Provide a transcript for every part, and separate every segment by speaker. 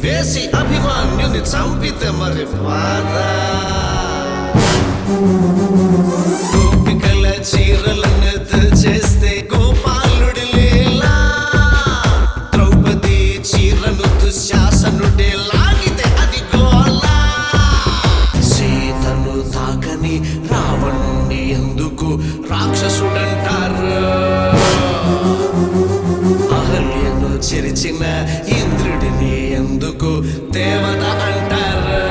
Speaker 1: వేసి అభిమాన్యుని చంపితే మరి బాధ గోపికల చీరలను చేస్తే గోపాలుడి లీలా ద్రౌపది చీరను దుశ్శాసనుడే లాగితే అది గోలా సీతను తాకని రావణుణ్ణి ఎందుకు రాక్షసుడంటారు అహల్యను చెరిచిన ఇంద్రుడిని ఎందుకు దేవత అంటారు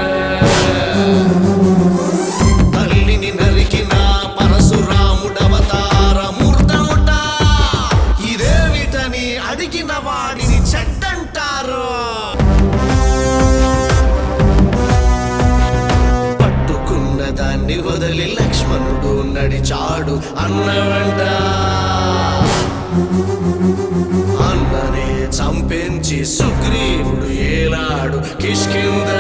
Speaker 1: తల్లిని నరికిన పరశురాముడవతార మూర్తముట ఇదేమిటని అడిగిన వాడిని చెడ్డంటారు పట్టుకున్న దాన్ని వదిలి లక్ష్మణుడు నడిచాడు అన్నవంట అన్ననే చంపించి సుగ్రీవుడు ఏలాడు కిష్కింద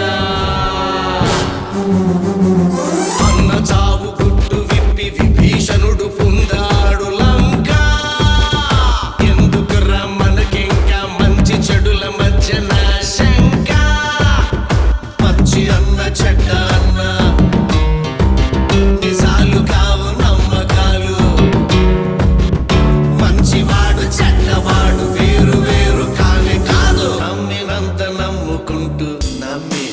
Speaker 1: అన్న చావు గుట్టు విప్పి విభీషణుడు పొందాడు లంక ఎందుకు మనకింకా మంచి చెడుల మధ్యన శంక పచ్చి అన్న చెడ్డ అన్న నిజాలు కావు నమ్మకాలు మంచివాడు చెడ్డవాడు వేరు వేరు కానే కాదు నమ్మినంత నమ్ముకుంటూ నమ్మి